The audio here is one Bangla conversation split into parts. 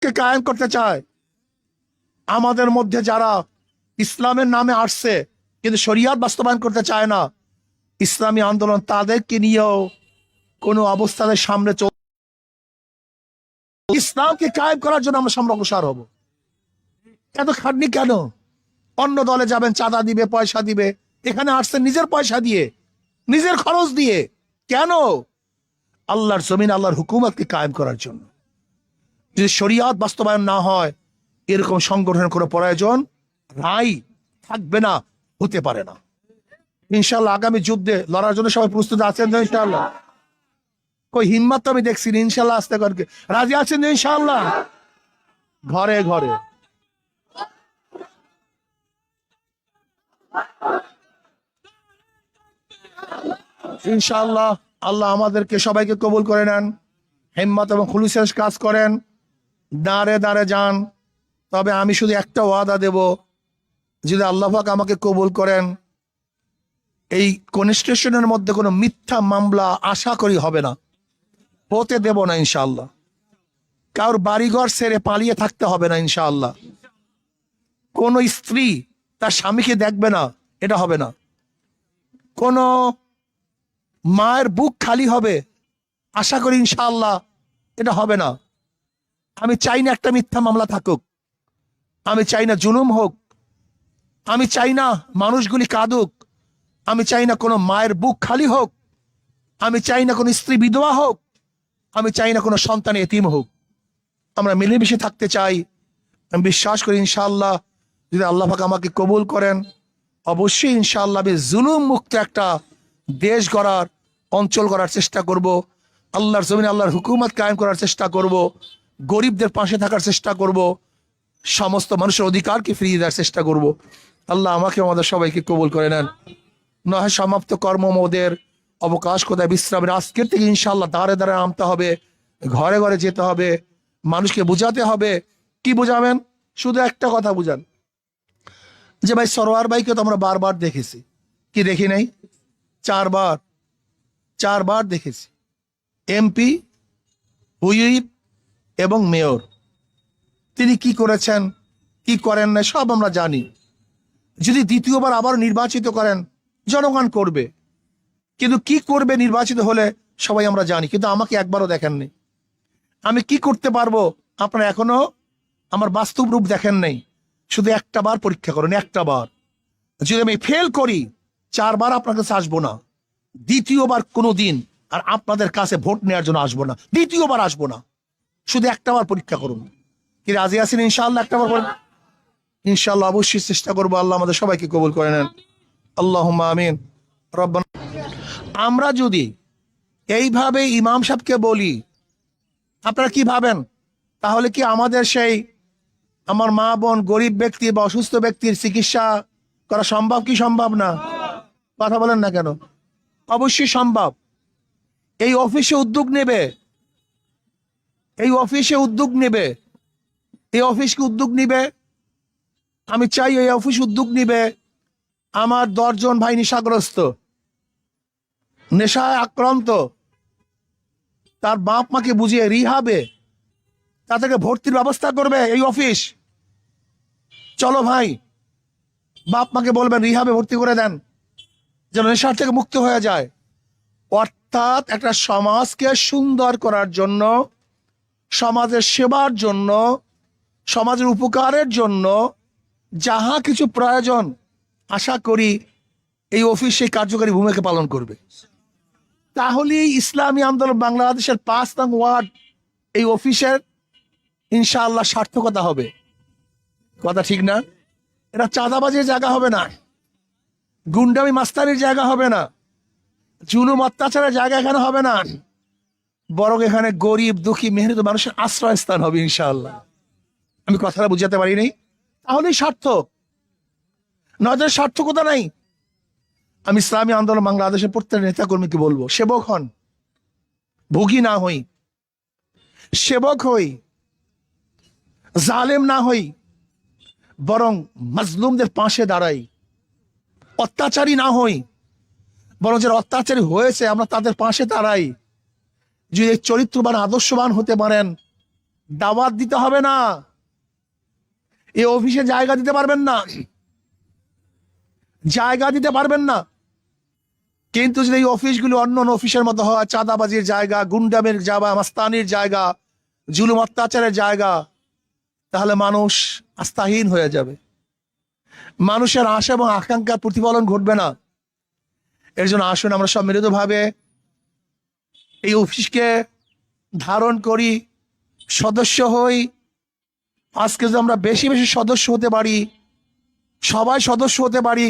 কে কায়েম করতে চায়। আমাদের মধ্যে যারা ইসলামের নামে আসছে কিন্তু শরিয়াত বাস্তবায়ন করতে চায় না, ইসলামী আন্দোলন তাদেরকে নিয়েও কোনো অবস্থাতে সামনে চল, ইসলামকে কায়েম করার জন্য আমরা সামনে অগ্রসর হব। এত খাটনি কেন? অন্য দলে যাবেন, চাঁদা দিবে, পয়সা দিবে, এখানে আসছেন নিজের পয়সা দিয়ে, নিজের খরচ দিয়ে। কেন? আল্লাহর জমিন, আল্লাহর হুকুমতকে কায়েম করার জন্য। যদি শরিয়াত বাস্তবায়ন না হয়, এরকম সংগঠনের কোনো প্রয়োজন নাই, থাকবে না, হতে পারে না। ইনশাল্লাহ আগামী যুদ্ধে লড়ার জন্য সবাই প্রস্তুত আছেন তো? ইনশাল্লাহ কই হিম্মত তো আমি দেখছি না। ইনশাল্লাহ আস্তে করে রাজি আছেন তো? ইনশাল্লাহ ঘরে ঘরে ইনশাল্লাহ আল্লাহ আমাদেরকে সবাইকে কবুল করে নেন, হিম্মত এবং খুলুসের কাজ করেন, দাঁড়ে দাঁড়ে যান। তবে আমি শুধু একটা ওয়াদা দেব, যদি আল্লাহ পাক আমাকে কবুল করেন, এই কনস্টিটিউশনের মধ্যে কোনো মিথ্যা মামলা আশা করি হবে না, হতে দেব না ইনশাআল্লাহ। কারোর বাড়িঘর ছেড়ে পালিয়ে থাকতে হবে না ইনশাআল্লাহ। কোন স্ত্রী তার স্বামীকে দেখবে না, এটা হবে না। কোন মায়ের বুক খালি হবে, আশা করি ইনশাআল্লাহ এটা হবে না। আমি চাই না একটা মিথ্যা মামলা থাকুক, আমি চাই না জুলুম হোক, আমি চাই না মানুষগুলি কাঁদুক, আমি চাই না কোনো মায়ের বুক খালি হোক, আমি চাই না কোনো স্ত্রী বিধবা হোক, আমি চাই না কোনো সন্তান এতিম হোক। আমরা মিলেমিশে থাকতে চাই। আমি বিশ্বাস করি ইনশাআল্লাহ যদি আল্লাহ পাক আমাকে কবুল করেন, অবশ্যই ইনশাআল্লাহ আমি জুলুম মুক্ত একটা দেশ গড়ার, অঞ্চল গড়ার চেষ্টা করব। আল্লাহর জমিনে আল্লাহর হুকুমত কায়েম করার চেষ্টা করব, গরিবদের পাশে থাকার চেষ্টা করব, সমস্ত মানুষের অধিকারকে ফিরিয়ে দেওয়ার চেষ্টা করব। আল্লাহ আমাকে আমাদের সবাইকে কবুল করে নেন। নয় সমাপ্ত কর্মমোদের অবকাশ কোথায় বিশ্রামের, আজকের থেকে ইনশাআল্লাহ দাঁড়ে দাঁড়ে নামতে হবে, ঘরে ঘরে যেতে হবে, মানুষকে বুঝাতে হবে। কি বুঝাবেন? শুধু একটা কথা বুঝান যে ভাই সরোয়ার ভাইকে তো আমরা বারবার দেখেছি, কি দেখি নাই? চারবার দেখেছি, এমপি, হুইপ এবং মেয়র। তিনি কি করেছেন, কি করেন না সব আমরা জানি। যদি দ্বিতীয়বার আবার নির্বাচিত করেন, জনগণ করবে, কিন্তু কি করবে নির্বাচিত হলে সবাই আমরা জানি। কিন্তু আমাকে একবারও দেখেননি। আমি কি করতে পারবো আপনারা এখনো আমার বাস্তব রূপ দেখেন নাই। শুধু একটা বার পরীক্ষা করেন, একটা বার। যদি আমি ফেল করি, 4বার আপনার কাছে আসবো না, দ্বিতীয়বার কোনো দিন আর আপনাদের কাছে ভোট নেওয়ার জন্য আসবো না, দ্বিতীয়বার আসবো না। শুধু একটা বার পরীক্ষা করুন। কি রাজি আছেন ইনশাআল্লাহ? একটা বার ইনশাআল্লাহ অবশ্যই চেষ্টা করবো। আল্লাহ আমাদের সবাইকে কবুল করে নেন, আল্লাহুম্মা আমিন। রব্বানা। আমরা যদি এইভাবে ইমাম সাহেবকে বলি, আপনারা কি ভাবেন? তাহলে কি আমাদের সেই আমার মা বোন, গরিব ব্যক্তি বা অসুস্থ ব্যক্তির চিকিৎসা করা সম্ভব কি সম্ভব না? কথা বলেন না কেন? অবশ্যই সম্ভব। এই অফিসে উদ্যোগ নেবে, এই অফিসে উদ্যোগ নেবে, এই অফিসকে উদ্যোগ নিবে। আমি চাই এই অফিস উদ্যোগ নিবে। আমার 10 জন ভাই নেশাগ্রস্ত, নেশায় আক্রান্ত, তার বাপ মাকে বুঝিয়ে রিহাবে তাদেরকে ভর্তির ব্যবস্থা করবে এই অফিস। চলো ভাই, বাপ মাকে বলবেন রিহাবে ভর্তি করে দেন, যেন নেশার থেকে মুক্ত হয়ে যায়। অর্থাৎ একটা সমাজকে সুন্দর করার জন্য, সমাজের সেবার জন্য, সমাজের উপকারের জন্য যাহা কিছু প্রয়োজন, আশা করি এই অফিস সেই কার্যকারী ভূমিকা পালন করবে। তাহলে ইসলামী আন্দোলন বাংলাদেশের 5 নং ওয়ার্ড এই অফিসের ইনশাআল্লাহ সার্থকতা হবে। কথা ঠিক না? এটা চাঁদাবাজির জায়গা হবে না, গুন্ডামি মাস্তানির জায়গা হবে না, জুলুম অত্যাচারের জায়গা এখানে হবে না, বরং এখানে গরিব দুঃখী মেহনত মানুষের আশ্রয়স্থান হবে ইনশাআল্লাহ। আমি কথাটা বুঝাতে পারি নাই? তাহলেই সার্থক, নজর সার্থকতা নাই। আমি ইসলামী আন্দোলন বাংলাদেশের প্রত্যেক নেতা কর্মীকে বলবো, সেবক হন, ভোগী না হই, সেবক হই, জালেম না হই, বরং মাজলুমদের পাশে দাঁড়াই, অত্যাচারী না হই, বরং যারা অত্যাচারী হয়েছে আমরা তাদের পাশে দাঁড়াই। যদি চরিত্রবান আদর্শবান হতে পারেন, দাওয়াত দিতে হবে না, এই অফিসে জায়গা দিতে পারবেন না, জায়গা দিতে পারবেন না। কিন্তু যদি এই অফিসগুলো অন্য অন্য অফিসের মতো হয়, চাঁদাবাজির জায়গা, গুন্ডামের জায়গা, মাস্তানির জায়গা, জুলুম অত্যাচারের জায়গা, তাহলে মানুষ আস্থাহীন হয়ে যাবে, মানুষের আশা এবং আকাঙ্ক্ষার প্রতিফলন ঘটবে না। এর জন্য আসুন আমরা সব মিলিতভাবে এই অফিসকে ধারণ করি, সদস্য হই। আজকে যদি আমরা বেশি বেশি সদস্য হতে পারি, সবাই সদস্য হতে পারি,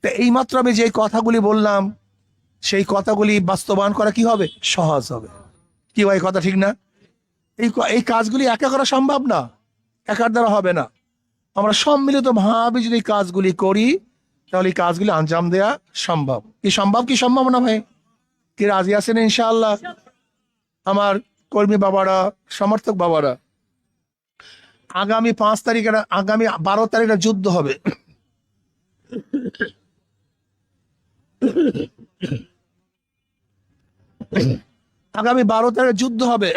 তো এইমাত্র আমি যে কথাগুলি বললাম সেই কথাগুলি বাস্তবায়ন করা কি হবে, সহজ হবে। কি ভাই, কথা ঠিক না? এই কাজগুলি একা করা সম্ভব না, একার দ্বারা হবে না। আমরা সম্মিলিত ভাবে যদি এই কাজগুলি করি তাহলে এই কাজগুলি আঞ্জাম দেয়া সম্ভব। কি সম্ভব, কি সম্ভব না ভাই? কি রাজি আছেন ইনশাআল্লাহ? আমার কর্মী বাবারা, সমর্থক বাবারা, আগামী 5 তারিখে, আগামী 12 তারিখে যুদ্ধ হবে। আগামী 12 তারিখে যুদ্ধ হবে।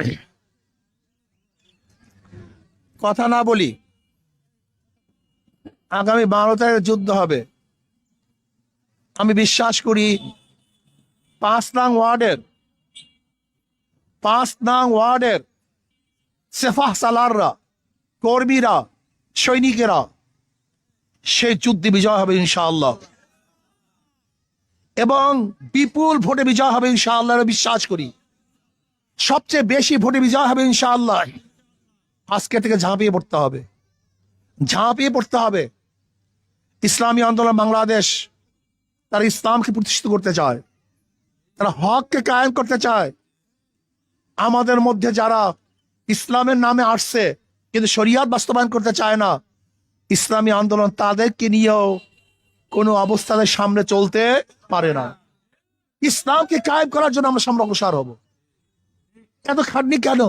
কথা না বলি, আগামী 12 তারিখে যুদ্ধ হবে। আমি বিশ্বাস করি 5 নং ওয়ার্ডের সেফাহ সালাররা, কর্মীরা, সৈনিকেরা সেই যুদ্ধে বিজয় হবে ইনশাআল্লাহ, এবং বিপুল ভোটে বিজয় হবে ইনশাআল্লাহ বিশ্বাস করি। সবচেয়ে বেশি ভোটে বিজয় হবে ইনশাআল্লাহ। আজকে থেকে ঝাঁপিয়ে পড়তে হবে। ইসলামী আন্দোলন বাংলাদেশ তারা ইসলামকে প্রতিষ্ঠিত করতে চায়, তারা হককে কায়েম করতে চায়। আমাদের মধ্যে যারা ইসলামের নামে আসছে কিন্তু শরিয়াত বাস্তবায়ন করতে চায় না, ইসলামী আন্দোলন তাদেরকে নিয়েও কোনো অবস্থাতে সামনে চলতে পারে না। ইসলামকে কায়েম করার জন্য আমরা সামনে অগ্রসর হব। এত খাটনি কেন?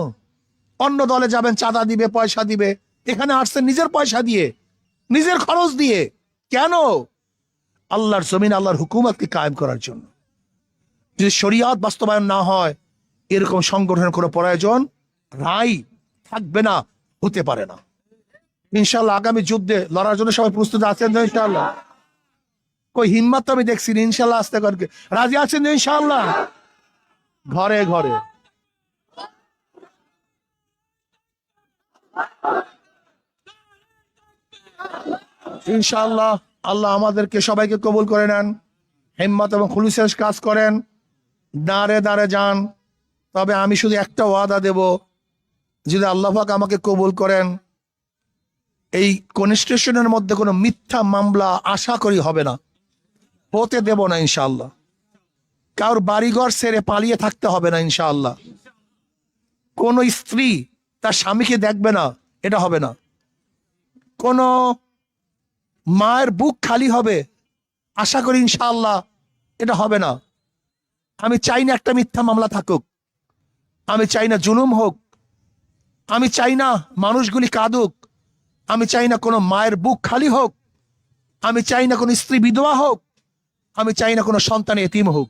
অন্য দলে যাবেন, চাঁদা দিবে, পয়সা দিবে, এখানে আসছেন নিজের পয়সা দিয়ে, নিজের খরচ দিয়ে। কেন? আল্লাহর জমিন, আল্লাহর হুকুমতকে কায়েম করার জন্য। যদি শরিয়াত বাস্তবায়ন না হয়, এরকম সংগঠনের কোনো প্রয়োজন নাই, থাকবে না, হতে পারে না। ইনশাআল্লাহ আগামী যুদ্ধে লড়ার জন্য সবাই প্রস্তুত আছেন তো ইনশাআল্লাহ? কই হিম্মত তো আমি দেখছি ইনশাআল্লাহ, আসতে করকে রাজি আছেন তো ইনশাআল্লাহ? ঘরে ঘরে ইনশাআল্লাহ আল্লাহ আমাদেরকে সবাইকে কবুল করে নেন, হিম্মত এবং খুলুসের কাজ করেন, দাঁড়ে দাঁড়ে যান। তবে আমি শুধু একটা ওয়াদা দেব, যদি আল্লাহ পাক আমাকে কবুল করেন, এই কনস্টিটিউশনের মধ্যে কোনো মিথ্যা মামলা আশা করি হবে না, হতে দেব না ইনশাআল্লাহ। কারোর বাড়িঘর ছেড়ে পালিয়ে থাকতে হবে না ইনশাআল্লাহ। কোন স্ত্রী তার স্বামীকে দেখবে না, এটা হবে না। কোন মায়ের বুক খালি হবে, আশা করি ইনশাআল্লাহ এটা হবে না। আমি চাই না একটা মিথ্যা মামলা থাকুক, আমি চাই না জুলুম হোক, আমি চাই না মানুষগুলি কাঁদুক, আমি চাই না কোনো মায়ের বুক খালি হোক, আমি চাই না কোনো স্ত্রী বিধবা হোক, আমি চাই না কোনো সন্তান এতিম হোক।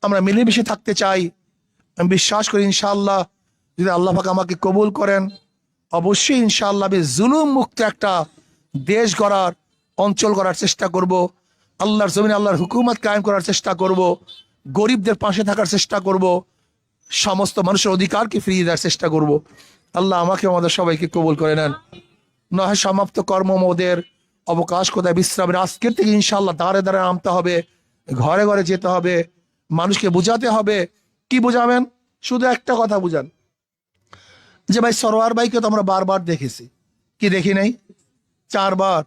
আমরা মিলেমিশে থাকতে চাই। আমি বিশ্বাস করি ইনশাআল্লাহ যদি আল্লাহ পাক আমাকে কবুল করেন, অবশ্যই ইনশাআল্লাহ আমি জুলুম মুক্ত একটা দেশ গড়ার, অঞ্চল গড়ার চেষ্টা করব। আল্লাহর জমিনে আল্লাহর হুকুমত কায়েম করার চেষ্টা করব, গরিবদের পাশে থাকার চেষ্টা করব, সমস্ত মানুষের অধিকারকে ফিরিয়ে দেওয়ার চেষ্টা করব। আল্লাহ আমাকে আমাদের সবাইকে কবুল করে নেন। নয় সমাপ্ত কর্মমোদের অবকাশ কোথায় বিশ্রামের, আজকের থেকে ইনশাআল্লাহ দাঁড়ে দাঁড়ে নামতে হবে, ঘরে ঘরে যেতে হবে, মানুষকে বুঝাতে হবে। কি বুঝাবেন? শুধু একটা কথা বুঝান যে ভাই সরোয়ার ভাইকে তো আমরা বারবার দেখেছি, কি দেখি নাই? 4 বার